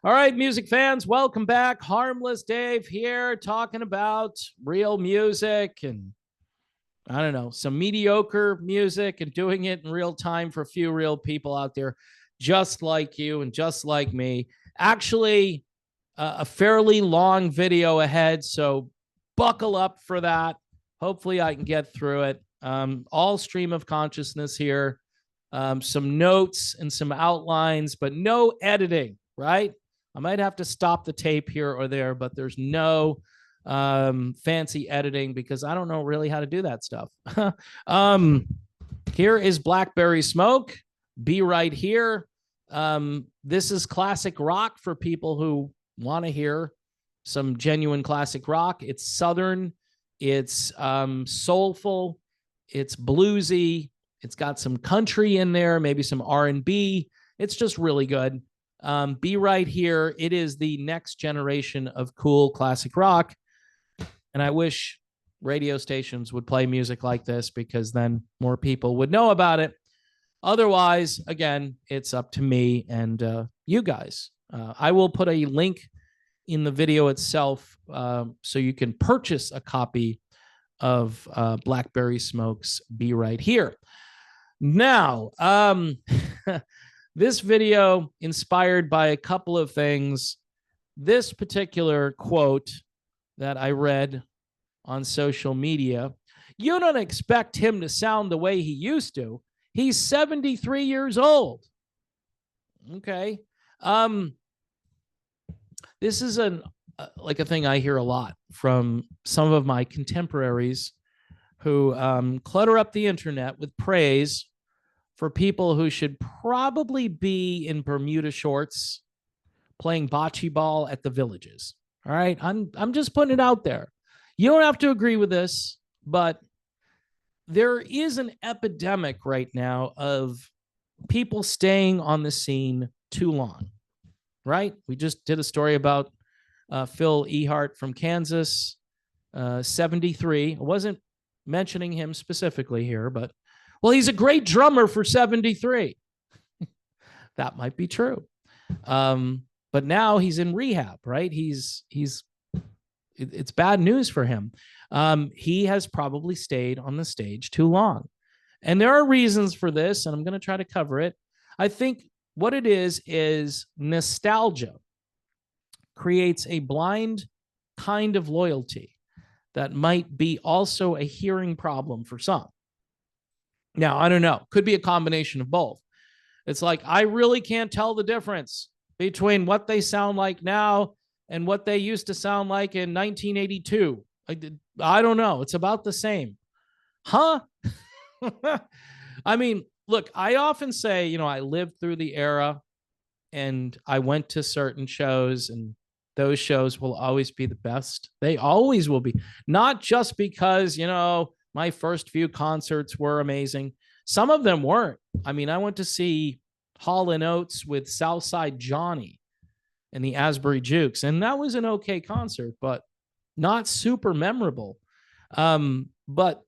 All right, music fans, welcome back. Harmless Dave here, talking about real music and I don't know, some mediocre music and doing it in real time for a few real people out there just like you and just like me. Actually, a fairly long video ahead, so buckle up for that. Hopefully, I can get through it. All stream of consciousness here, some notes and some outlines, but no editing, right? I might have to stop the tape here or there, but there's no fancy editing because I don't know really how to do that stuff. um, Here is Blackberry Smoke. Be right here. This is classic rock for people who want to hear some genuine classic rock. It's Southern, it's soulful, it's bluesy, it's got some country in there, maybe some R&B. It's just really good. Be right here. It is the next generation of cool classic rock. And I wish radio stations would play music like this because then more people would know about it. Otherwise, again, it's up to me and you guys. I will put a link in the video itself so you can purchase a copy of Blackberry Smoke's Be Right Here. Now, this video inspired by a couple of things. This particular quote that I read on social media, you don't expect him to sound the way he used to. He's 73 years old. Okay. This is like a thing I hear a lot from some of my contemporaries who clutter up the internet with praise for people who should probably be in Bermuda shorts playing bocce ball at the Villages. All right. I'm just putting it out there. You don't have to agree with this, but there is an epidemic right now of people staying on the scene too long, right? We just did a story about Phil Ehart from Kansas, 73. I wasn't mentioning him specifically here, but, well, he's a great drummer for 73. That might be true. But now he's in rehab, right? It's bad news for him. He has probably stayed on the stage too long. And there are reasons for this, and I'm going to try to cover it. I think what it is nostalgia creates a blind kind of loyalty that might be also a hearing problem for some. Now, I don't know. Could be a combination of both. It's like, I really can't tell the difference between what they sound like now and what they used to sound like in 1982. I don't know. It's about the same. Huh? I mean, look, I often say, I lived through the era and I went to certain shows, and those shows will always be the best. They always will be. Not just because, my first few concerts were amazing. Some of them weren't. I mean, I went to see Hall & Oates with Southside Johnny and the Asbury Jukes, and that was an okay concert, but not super memorable. But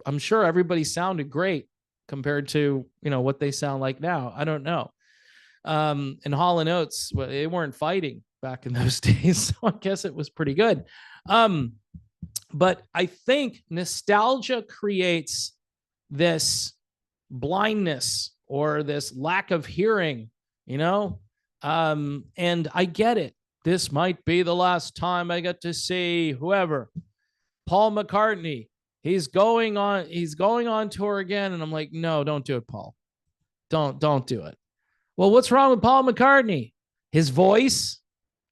I'm sure everybody sounded great compared to, what they sound like now. I don't know. And Hall & Oates, they weren't fighting back in those days, so I guess it was pretty good. But I think nostalgia creates this blindness or this lack of hearing, and I get it. This might be the last time I get to see whoever. Paul McCartney. He's going on tour again. And I'm like, no, don't do it, Paul. Don't do it. Well, what's wrong with Paul McCartney? His voice.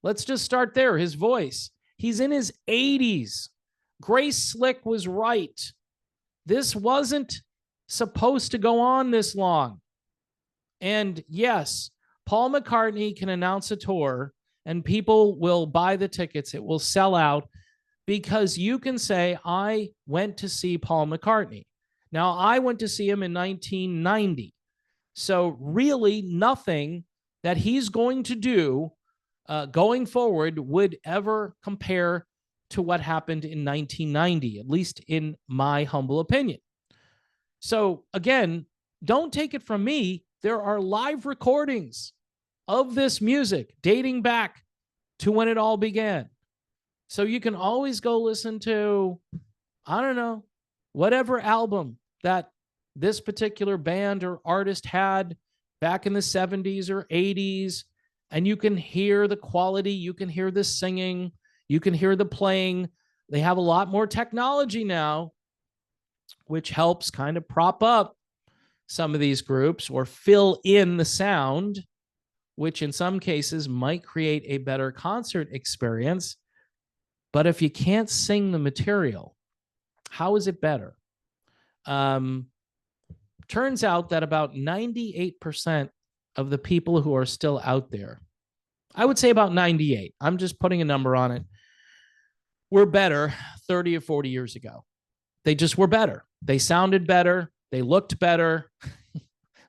Let's just start there. His voice. He's in his 80s. Grace Slick was right. This wasn't supposed to go on this long. And yes, Paul McCartney can announce a tour and people will buy the tickets. It will sell out because you can say, I went to see Paul McCartney. Now, I went to see him in 1990. So really nothing that he's going to do going forward would ever compare to what happened in 1990, at least in my humble opinion. So again, don't take it from me. There are live recordings of this music dating back to when it all began. So you can always go listen to, I don't know, whatever album that this particular band or artist had back in the 70s or 80s, and you can hear the quality, you can hear the singing, you can hear the playing. They have a lot more technology now, which helps kind of prop up some of these groups or fill in the sound, which in some cases might create a better concert experience. But if you can't sing the material, how is it better? Turns out that about 98% of the people who are still out there, I would say about 98, I'm just putting a number on it, were better 30 or 40 years ago. They just were better. They sounded better. They looked better. This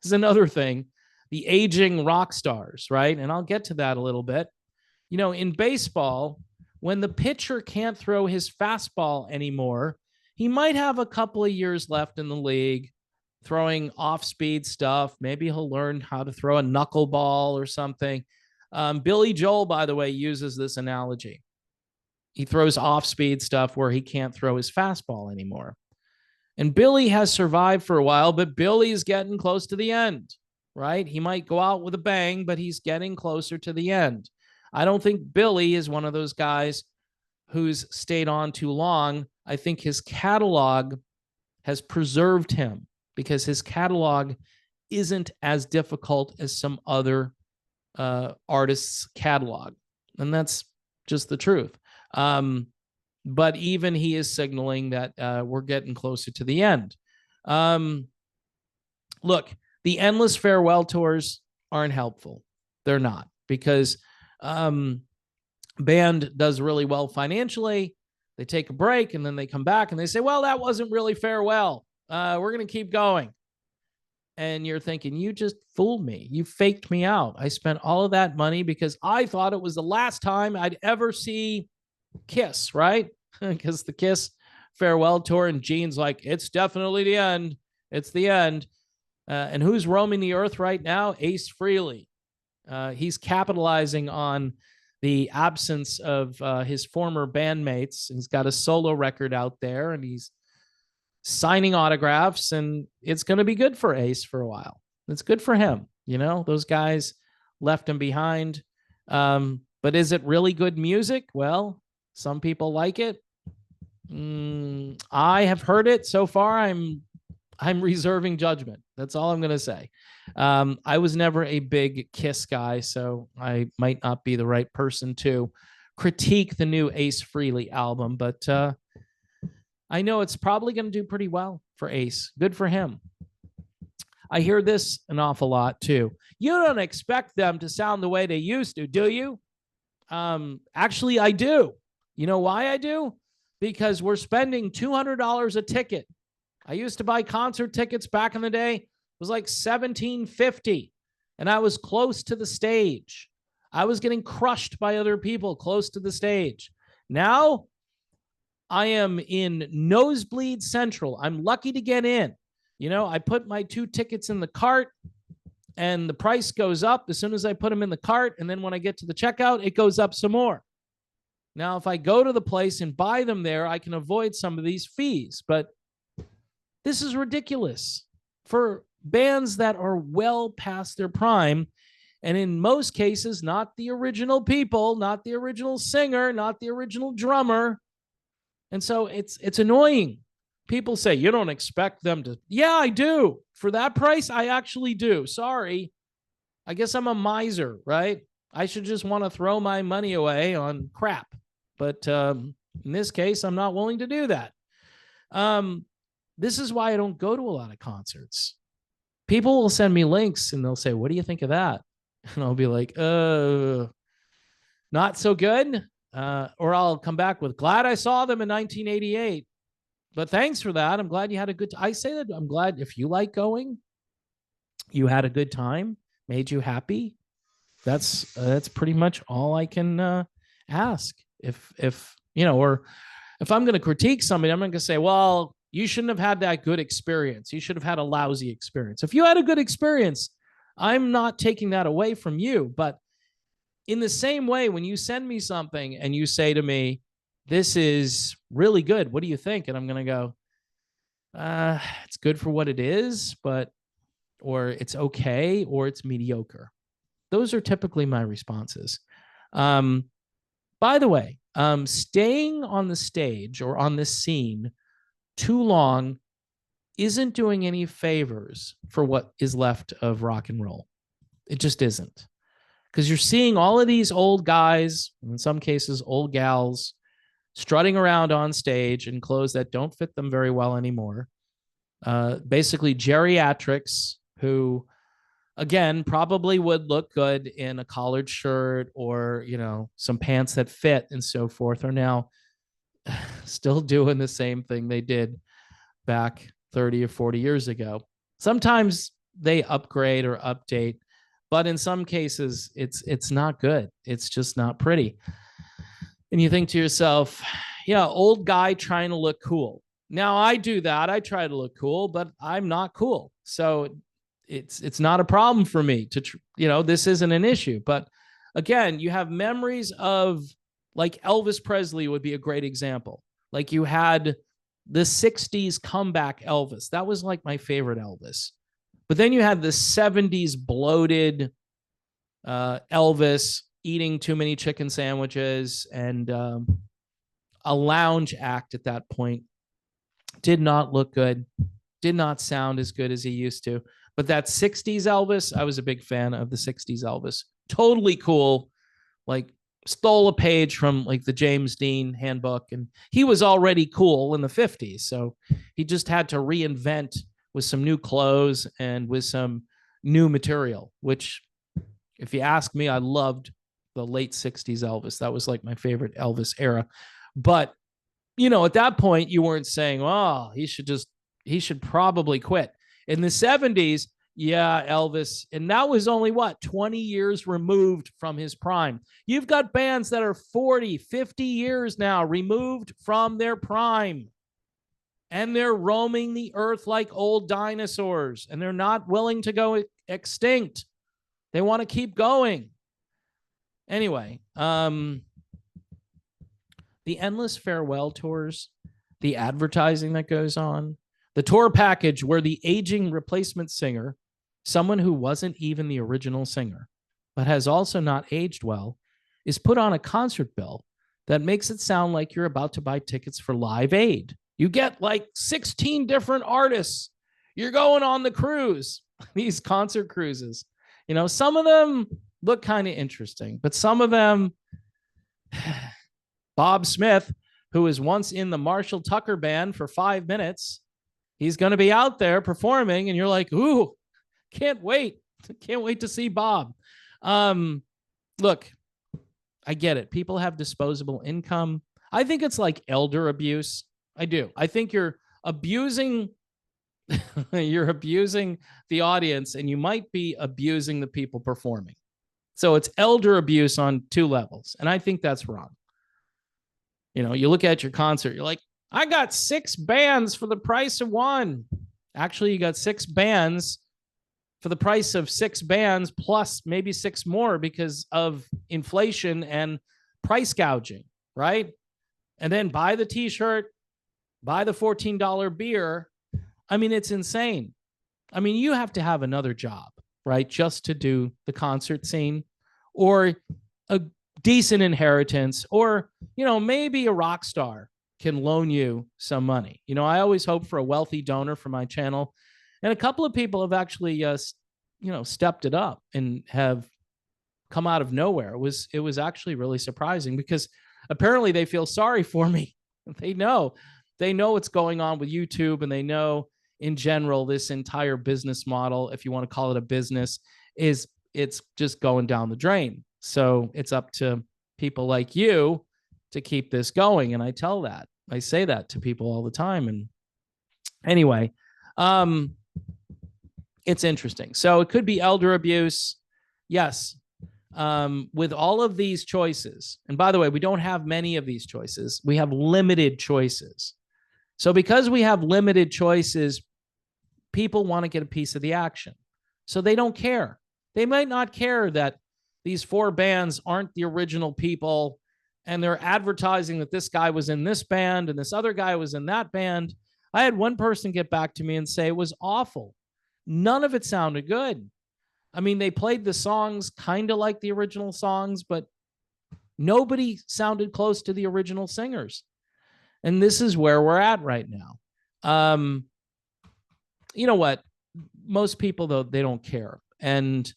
is another thing, the aging rock stars, right? And I'll get to that a little bit. You know, in baseball, when the pitcher can't throw his fastball anymore, he might have a couple of years left in the league throwing off-speed stuff. Maybe he'll learn how to throw a knuckleball or something. Billy Joel, by the way, uses this analogy. He throws off-speed stuff where he can't throw his fastball anymore. And Billy has survived for a while, but Billy's getting close to the end, right? He might go out with a bang, but he's getting closer to the end. I don't think Billy is one of those guys who's stayed on too long. I think his catalog has preserved him because his catalog isn't as difficult as some other artists' catalog. And that's just the truth. But even he is signaling that we're getting closer to the end. Look, the endless farewell tours aren't helpful. They're not, because band does really well financially. They take a break and then they come back and they say, well, that wasn't really farewell. We're going to keep going. And you're thinking, you just fooled me. You faked me out. I spent all of that money because I thought it was the last time I'd ever see Kiss, right? Because the Kiss farewell tour, and Gene's like, it's definitely the end. It's the end. And who's roaming the earth right now? Ace Frehley. He's capitalizing on the absence of his former bandmates. He's got a solo record out there, and he's signing autographs, and it's going to be good for Ace for a while. It's good for him. You know, those guys left him behind. But is it really good music? Well, some people like it. I have heard it so far. I'm reserving judgment. That's all I'm going to say. I was never a big Kiss guy, so I might not be the right person to critique the new Ace Frehley album, but I know it's probably going to do pretty well for Ace. Good for him. I hear this an awful lot too. You don't expect them to sound the way they used to, do you? Actually, I do. You know why I do? Because we're spending $200 a ticket. I used to buy concert tickets back in the day. It was like $17.50, and I was close to the stage. I was getting crushed by other people close to the stage. Now I am in nosebleed central. I'm lucky to get in. You know, I put my 2 tickets in the cart, and the price goes up as soon as I put them in the cart. And then when I get to the checkout, it goes up some more. Now, if I go to the place and buy them there, I can avoid some of these fees. But this is ridiculous for bands that are well past their prime. And in most cases, not the original people, not the original singer, not the original drummer. And so it's annoying. People say, you don't expect them to. Yeah, I do. For that price, I actually do. Sorry. I guess I'm a miser, right? I should just want to throw my money away on crap. But in this case, I'm not willing to do that. This is why I don't go to a lot of concerts. People will send me links and they'll say, what do you think of that? And I'll be like, not so good. Or I'll come back with, glad I saw them in 1988. But thanks for that. I'm glad you had a good time. I say that I'm glad if you like going, you had a good time, made you happy. That's pretty much all I can ask. If you know, or if I'm going to critique somebody, I'm not going to say, well, you shouldn't have had that good experience. You should have had a lousy experience. If you had a good experience, I'm not taking that away from you, but in the same way, when you send me something and you say to me, this is really good, what do you think? And I'm going to go, it's good for what it is, but, or it's okay, or it's mediocre. Those are typically my responses. By the way, staying on the stage or on this scene too long isn't doing any favors for what is left of rock and roll. It just isn't. Because you're seeing all of these old guys, in some cases, old gals, strutting around on stage in clothes that don't fit them very well anymore. Basically, geriatrics who, again, probably would look good in a collared shirt or, you know, some pants that fit and so forth, are now still doing the same thing they did back 30 or 40 years ago. Sometimes they upgrade or update, but in some cases it's not good. It's just not pretty. And you think to yourself, yeah, old guy trying to look cool. Now I do that. I try to look cool, but I'm not cool. So it's not a problem for me to, you know, this isn't an issue. But again, you have memories of, like, Elvis Presley would be a great example. Like, you had the 60s comeback Elvis. That was like my favorite Elvis. But then you had the 70s bloated Elvis eating too many chicken sandwiches and a lounge act at that point. Did not look good. Did not sound as good as he used to. But that 60s Elvis, I was a big fan of the 60s Elvis. Totally cool. Like, stole a page from like the James Dean handbook, and he was already cool in the 50s. So he just had to reinvent with some new clothes and with some new material, which, if you ask me, I loved the late 60s Elvis. That was like my favorite Elvis era. But, you know, at that point, you weren't saying, oh, he should probably quit. In the 70s, yeah, Elvis. And that was only, what, 20 years removed from his prime. You've got bands that are 40, 50 years now removed from their prime. And they're roaming the earth like old dinosaurs. And they're not willing to go extinct. They want to keep going. Anyway, the endless farewell tours, the advertising that goes on, the tour package where the aging replacement singer, someone who wasn't even the original singer, but has also not aged well, is put on a concert bill that makes it sound like you're about to buy tickets for Live Aid. You get like 16 different artists. You're going on the cruise, these concert cruises. You know, some of them look kind of interesting, but some of them, Bob Smith, who was once in the Marshall Tucker band for 5 minutes, he's going to be out there performing, and you're like, ooh, can't wait. Can't wait to see Bob. Look, I get it. People have disposable income. I think it's like elder abuse. I do. I think you're abusing you're abusing the audience, and you might be abusing the people performing. So it's elder abuse on 2 levels, and I think that's wrong. You know, you look at your concert, you're like, I got 6 bands for the price of 1. Actually, you got 6 bands for the price of 6 bands plus maybe 6 more because of inflation and price gouging, right? And then buy the t-shirt, buy the $14 beer. I mean, it's insane. I mean, you have to have another job, right? Just to do the concert scene, or a decent inheritance, or, you know, maybe a rock star can loan you some money. You know, I always hope for a wealthy donor for my channel. And a couple of people have actually, you know, stepped it up and have come out of nowhere. It was actually really surprising, because apparently they feel sorry for me. They know what's going on with YouTube, and they know in general, this entire business model, if you want to call it a business, it's just going down the drain. So it's up to people like you to keep this going. And I say that to people all the time. And anyway, it's interesting. So it could be elder abuse. Yes. With all of these choices, and by the way, we don't have many of these choices. We have limited choices. So because we have limited choices, people want to get a piece of the action. So they don't care. They might not care that these four bands aren't the original people and they're advertising that this guy was in this band and this other guy was in that band. I had one person get back to me and say it was awful. None of it sounded good. I mean, they played the songs kind of like the original songs, but nobody sounded close to the original singers. And this is where we're at right now. You know what? Most people, though, they don't care. And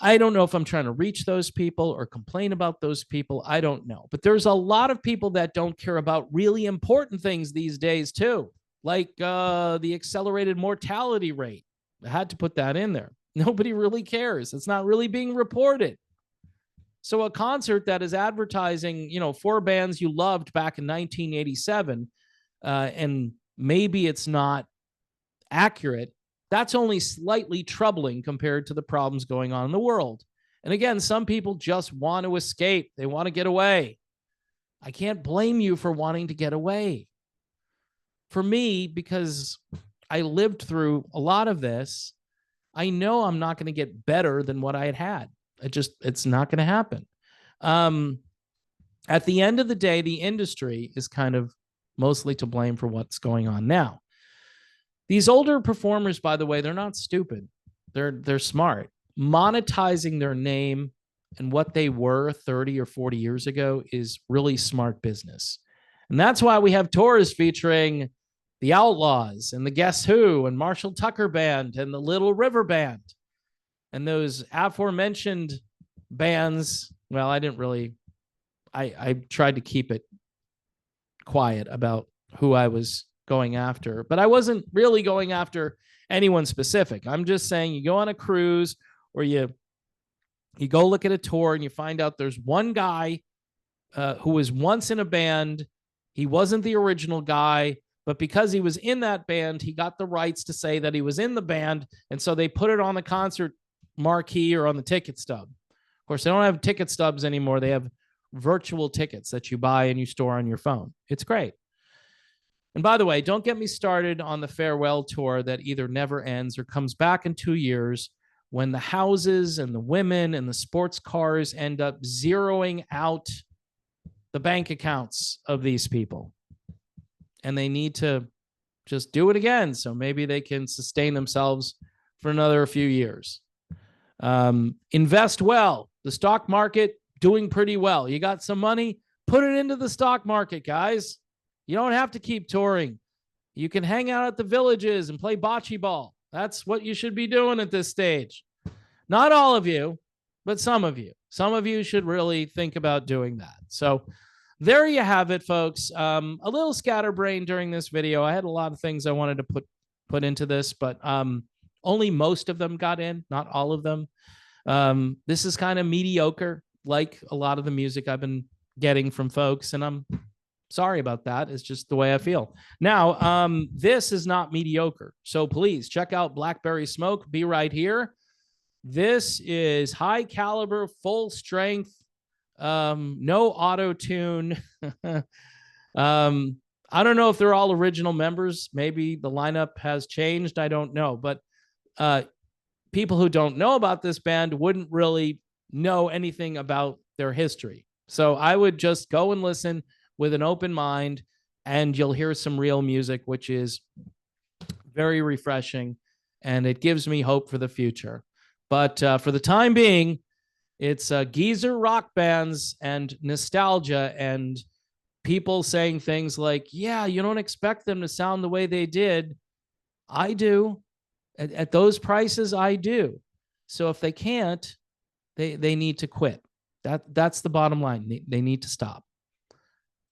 I don't know if I'm trying to reach those people or complain about those people. I don't know. But there's a lot of people that don't care about really important things these days, too, like the accelerated mortality rate. I had to put that in there. Nobody really cares. It's not really being reported. So a concert that is advertising, four bands you loved back in 1987, and maybe it's not accurate, that's only slightly troubling compared to the problems going on in the world. And again, some people just want to escape. They want to get away. I can't blame you for wanting to get away. For me, because I lived through a lot of this, I know I'm not going to get better than what I had had. It's not going to happen. At the end of the day, the industry is kind of mostly to blame for what's going on now. These older performers, by the way, they're not stupid. They're smart. Monetizing their name and what they were 30 or 40 years ago is really smart business. And that's why we have tours featuring the Outlaws and the Guess Who and Marshall Tucker Band and the Little River Band. And those aforementioned bands, well, I tried to keep it quiet about who I was going after, but I wasn't really going after anyone specific. I'm just saying you go on a cruise or you go look at a tour and you find out there's one guy who was once in a band. He wasn't the original guy, but because he was in that band, he got the rights to say that he was in the band. And so they put it on the concert marquee or on the ticket stub. Of course, they don't have ticket stubs anymore. They have virtual tickets that you buy and you store on your phone. It's great. And by the way, don't get me started on the farewell tour that either never ends or comes back in 2 years when the houses and the women and the sports cars end up zeroing out the bank accounts of these people. And they need to just do it again so maybe they can sustain themselves for another few years. Invest well. The stock market doing pretty well. You got some money, put it into the stock market, guys. You don't have to keep touring. You can hang out at the villages and play bocce ball. That's what you should be doing at this stage. Not all of you, but some of you. Some of you should really think about doing that. So there you have it, folks. A little scatterbrained during this video. I had a lot of things I wanted to put into this, but only most of them got in, not all of them. This is kind of mediocre, like a lot of the music I've been getting from folks, and I'm sorry about that. It's just the way I feel. Now, this is not mediocre, so please check out Blackberry Smoke. Be right here. This is high caliber, full strength, no auto tune. I don't know if they're all original members. Maybe the lineup has changed. I don't know, but people who don't know about this band wouldn't really know anything about their history. So I would just go and listen with an open mind, and you'll hear some real music, which is very refreshing, and it gives me hope for the future. But for the time being, it's geezer rock bands and nostalgia and people saying things like, yeah, you don't expect them to sound the way they did. I do. At those prices, I do. So if they can't, they need to quit. That's the bottom line. They need to stop.